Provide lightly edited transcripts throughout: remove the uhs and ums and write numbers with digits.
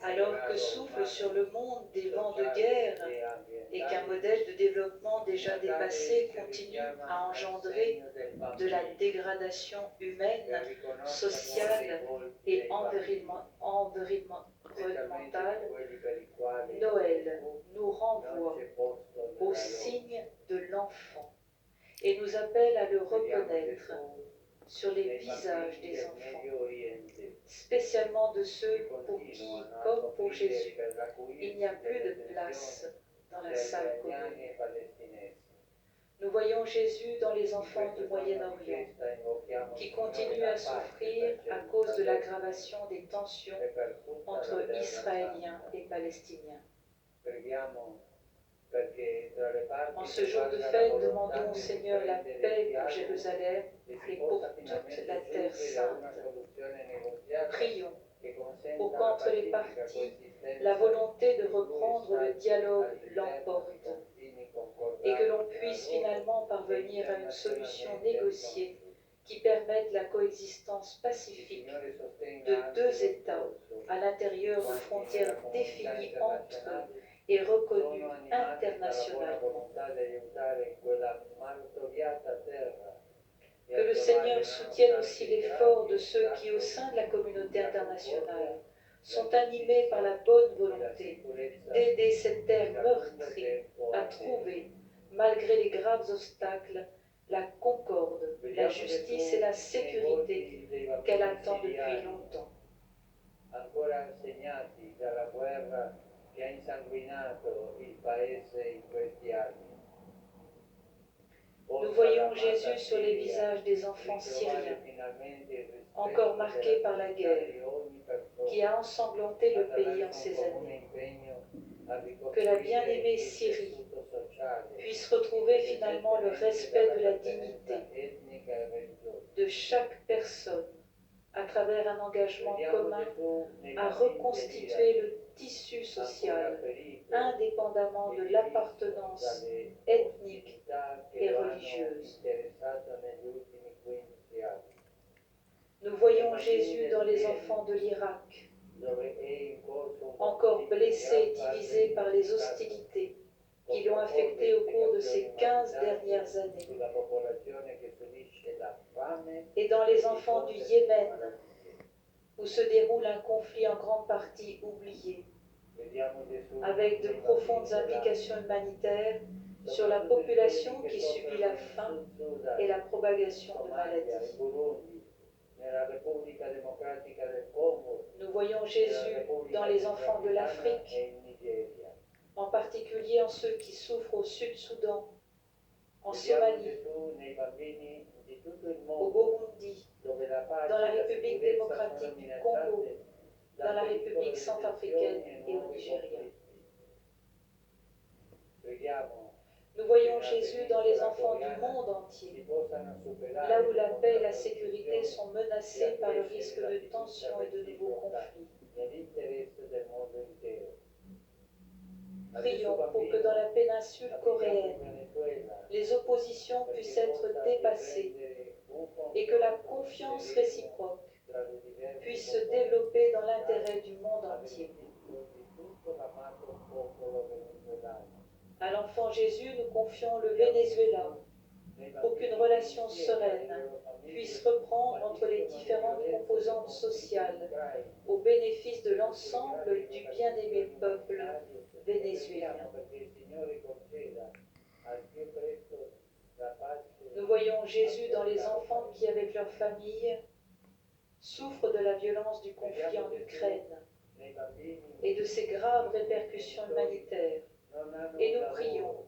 Alors que soufflent sur le monde des vents de guerre et qu'un modèle de développement déjà dépassé continue à engendrer de la dégradation humaine, sociale et environnementale, Noël nous renvoie au signe de l'enfant et nous appelle à le reconnaître sur les visages des enfants, spécialement de ceux pour qui, comme pour Jésus, il n'y a plus de place dans la salle commune. Nous voyons Jésus dans les enfants du Moyen-Orient, qui continuent à souffrir à cause de l'aggravation des tensions entre Israéliens et Palestiniens. En ce jour de fête, demandons au Seigneur la paix pour Jérusalem et pour toute la terre sainte. Prions pour qu'entre les parties, la volonté de reprendre le dialogue l'emporte et que l'on puisse finalement parvenir à une solution négociée qui permette la coexistence pacifique de deux États à l'intérieur de frontières définies entre eux et reconnues internationalement. Que le Seigneur soutienne aussi l'effort de ceux qui, au sein de la communauté internationale, sont animés par la bonne volonté d'aider cette terre meurtrie à trouver, malgré les graves obstacles, la concorde, la justice et la sécurité qu'elle attend depuis longtemps. Ancora segnati dalla guerra che ha insanguinato il paese in questi anni. Nous voyons Jésus sur les visages des enfants syriens, encore marqués par la guerre, qui a ensanglanté le pays en ces années. Que la bien-aimée Syrie puisse retrouver finalement le respect de la dignité de chaque personne à travers un engagement commun à reconstituer le tissu social indépendamment de l'appartenance ethnique et religieuse. Nous voyons Jésus dans les enfants de l'Irak, encore blessés et divisés par les hostilités qui l'ont affecté au cours de ces 15 dernières années, et dans les enfants du Yémen, où se déroule un conflit en grande partie oublié, avec de profondes implications humanitaires sur la population qui subit la faim et la propagation de maladies. Nous voyons Jésus dans les enfants de l'Afrique, en particulier en ceux qui souffrent au Sud-Soudan, en Somalie, au Burundi, dans la République démocratique du Congo, dans la République centrafricaine et au Nigeria. Nous voyons Jésus dans les enfants du monde entier, là où la paix et la sécurité sont menacées par le risque de tensions et de nouveaux conflits. Prions pour que dans la péninsule coréenne, les oppositions puissent être dépassées et que la confiance réciproque puisse se développer dans l'intérêt du monde entier. À l'enfant Jésus, nous confions le Venezuela pour qu'une relation sereine puisse reprendre entre les différentes composantes sociales au bénéfice de l'ensemble du bien-aimé peuple vénézuélien. Nous voyons Jésus dans les enfants qui, avec leur famille, souffrent de la violence du conflit en Ukraine et de ses graves répercussions humanitaires. Et nous prions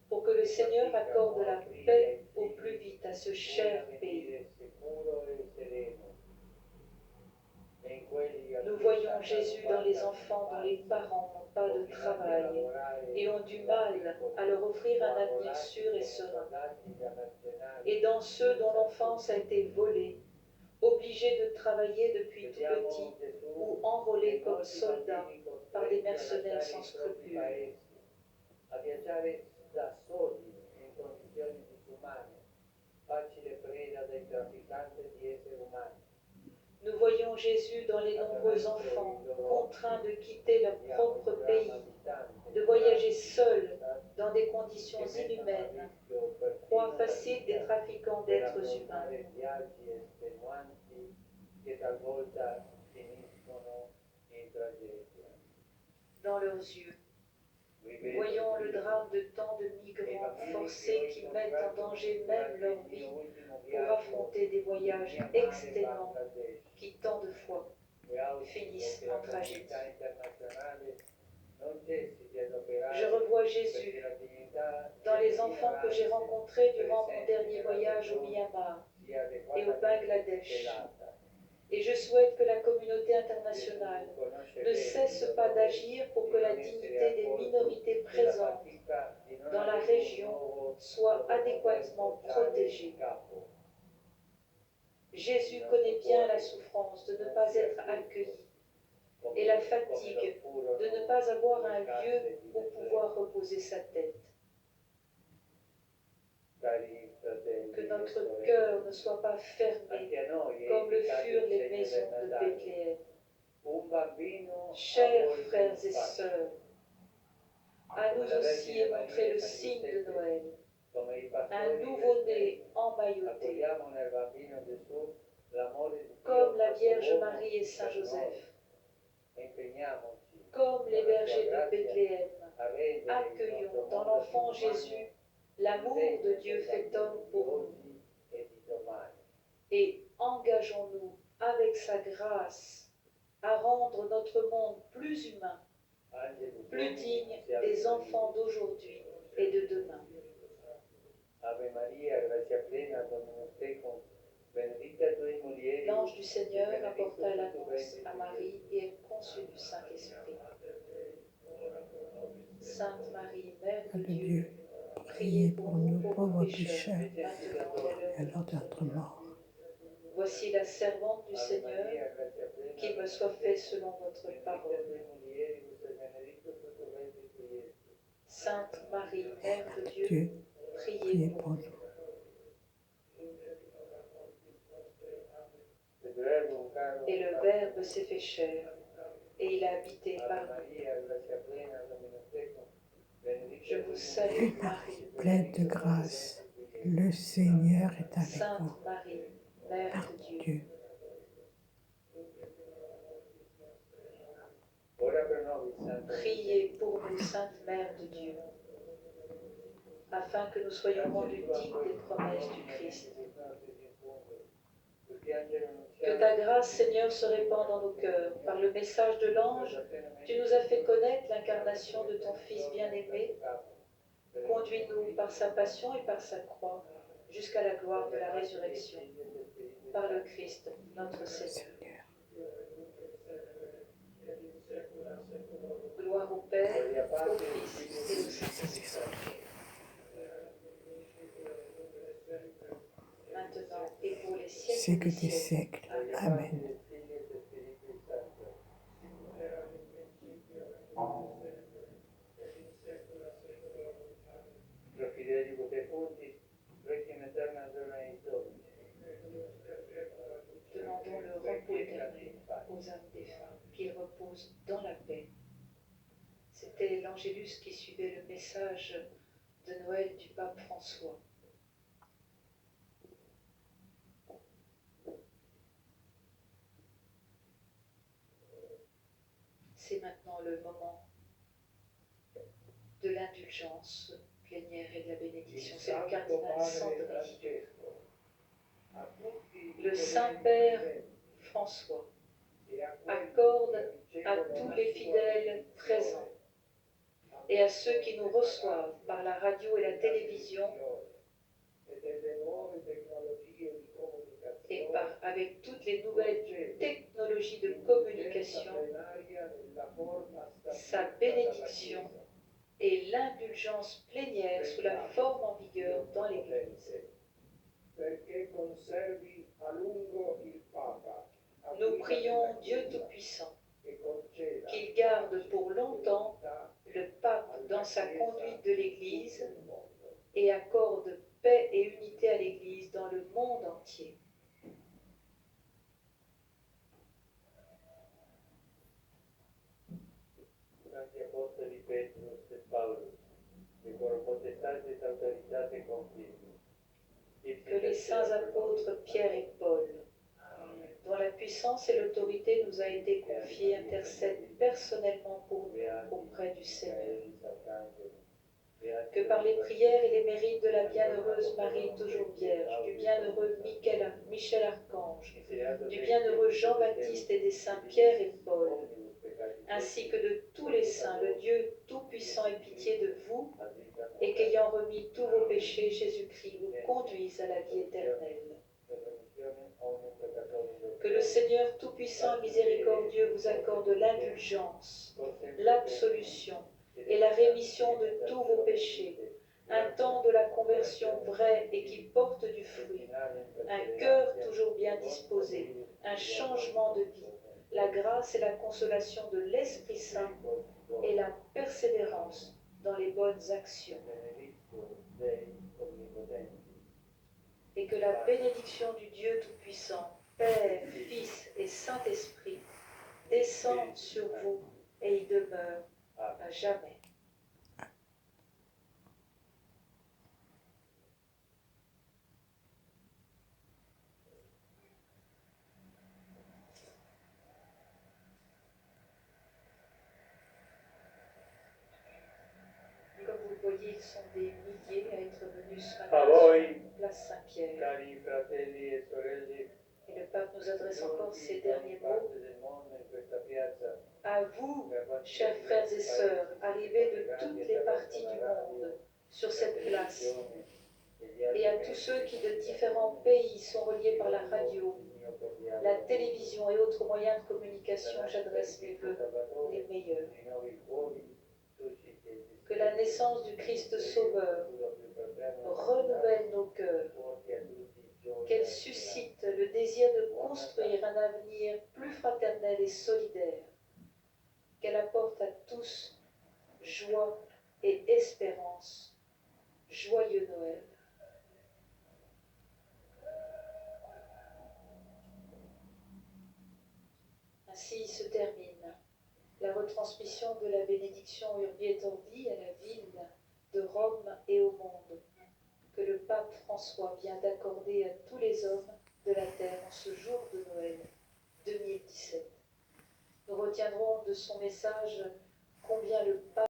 pour que le Seigneur accorde la paix au plus vite à ce cher pays. Nous voyons Jésus dans les enfants dont les parents n'ont pas de travail et ont du mal à leur offrir un avenir sûr et serein. Et dans ceux dont l'enfance a été volée, obligés de travailler depuis tout petit ou enrôlés comme soldats par des mercenaires sans scrupules. A viaggiare da soli in condizioni disumane, facile preda dei trafficanti di esseri umani. Nous voyons Jésus dans les nombreux enfants contraints de quitter leur propre pays, de voyager seuls dans des conditions inhumaines, proie facile des trafiquants d'êtres humains. Dans leurs yeux, voyons le drame de tant de migrants forcés qui mettent en danger même leur vie pour affronter des voyages exténuants qui, tant de fois, finissent en tragédie. Je revois Jésus dans les enfants que j'ai rencontrés durant mon dernier voyage au Myanmar et au Bangladesh. Et je souhaite que la communauté internationale ne cesse pas d'agir pour que la dignité des minorités présentes dans la région soit adéquatement protégée. Jésus connaît bien la souffrance de ne pas être accueilli et la fatigue de ne pas avoir un lieu où pouvoir reposer sa tête. Que notre cœur ne soit pas fermé comme le furent les maisons de Bethléem. Chers frères et sœurs, à nous aussi est montré le signe de Noël, un nouveau-né emmailloté, comme la Vierge Marie et Saint Joseph, comme les bergers de Bethléem. Accueillons dans l'enfant Jésus l'amour de Dieu fait homme pour nous et engageons-nous avec sa grâce à rendre notre monde plus humain, plus digne des enfants d'aujourd'hui et de demain. Ave Maria, gratia plena, Dominus tecum, benedicta tui mulieribus, L'ange du Seigneur apporta l'annonce à Marie et elle conçut du Saint-Esprit. Sainte Marie, Mère de Dieu, priez pour nous pauvres pécheurs, maintenant et à l'heure de notre mort. Voici la servante du Seigneur, qu'il me soit fait selon votre parole. Sainte Marie, Mère de Dieu, priez pour nous. Et le Verbe s'est fait chair, et il a habité parmi nous. Je vous salue, Marie, pleine de grâce, le Seigneur est avec Sainte vous. Marie, Mère de Dieu. Priez pour nous, Sainte Mère de Dieu, afin que nous soyons rendus dignes des promesses du Christ. Que ta grâce, Seigneur, se répande dans nos cœurs. Par le message de l'ange, tu nous as fait connaître l'incarnation de ton Fils bien-aimé. Conduis-nous par sa passion et par sa croix jusqu'à la gloire de la résurrection. Par le Christ, notre Seigneur. Gloire au Père, au Fils et au Saint-Esprit. Maintenant et pour les siècles des siècles. Amen. Demandons le repos éternel aux âmes défuntes, qu'ils reposent dans la paix. C'était l'Angélus qui suivait le message de Noël du pape François. C'est maintenant le moment de l'indulgence plénière et de la bénédiction. C'est le cardinal Sandri. Le Saint-Père François accorde à tous les fidèles présents et à ceux qui nous reçoivent par la radio et la télévision et avec toutes les nouvelles technologies de communication, sa bénédiction et l'indulgence plénière sous la forme en vigueur dans l'Église. Nous prions Dieu Tout-Puissant qu'il garde pour longtemps le pape dans sa conduite de l'Église et accorde paix et unité à l'Église dans le monde entier. apostoli Petrus e Paulus, e con potestates autoritate confirmi. Que les saints apôtres Pierre et Paul, dont la puissance et l'autorité nous a été confiée, intercèdent personnellement pour nous auprès du Seigneur. Que par les prières et les mérites de la bienheureuse Marie toujours vierge, du bienheureux Michel Archange, du bienheureux Jean-Baptiste et des saints Pierre et Paul, ainsi que de tous les saints, le Dieu Tout-Puissant ait pitié de vous, et qu'ayant remis tous vos péchés, Jésus-Christ vous conduise à la vie éternelle. Que le Seigneur Tout-Puissant et Miséricordieux vous accorde l'indulgence, l'absolution et la rémission de tous vos péchés, un temps de la conversion vraie et qui porte du fruit, un cœur toujours bien disposé, un changement de vie, la grâce et la consolation de l'Esprit Saint et la persévérance dans les bonnes actions. Et que la bénédiction du Dieu Tout-Puissant, Père, Fils et Saint-Esprit, descende sur vous et y demeure à jamais. Comme vous le voyez, ils sont des milliers à être venus ce matin sur place Saint-Pierre. Cari fratelli e sorelle, Et le pape nous adresse encore ces derniers mots. À vous, chers frères et sœurs, arrivés de toutes les parties du monde, sur cette place, et à tous ceux qui de différents pays sont reliés par la radio, la télévision et autres moyens de communication, j'adresse mes vœux les meilleurs. Que la naissance du Christ Sauveur renouvelle nos cœurs, qu'elle suscite le désir de construire un avenir plus fraternel et solidaire, qu'elle apporte à tous joie et espérance. Joyeux Noël. Ainsi se termine la retransmission de la bénédiction Urbi et Orbi à la ville de Rome et au monde, que le pape François vient d'accorder à tous les hommes de la terre en ce jour de Noël 2017. Nous retiendrons de son message combien le pape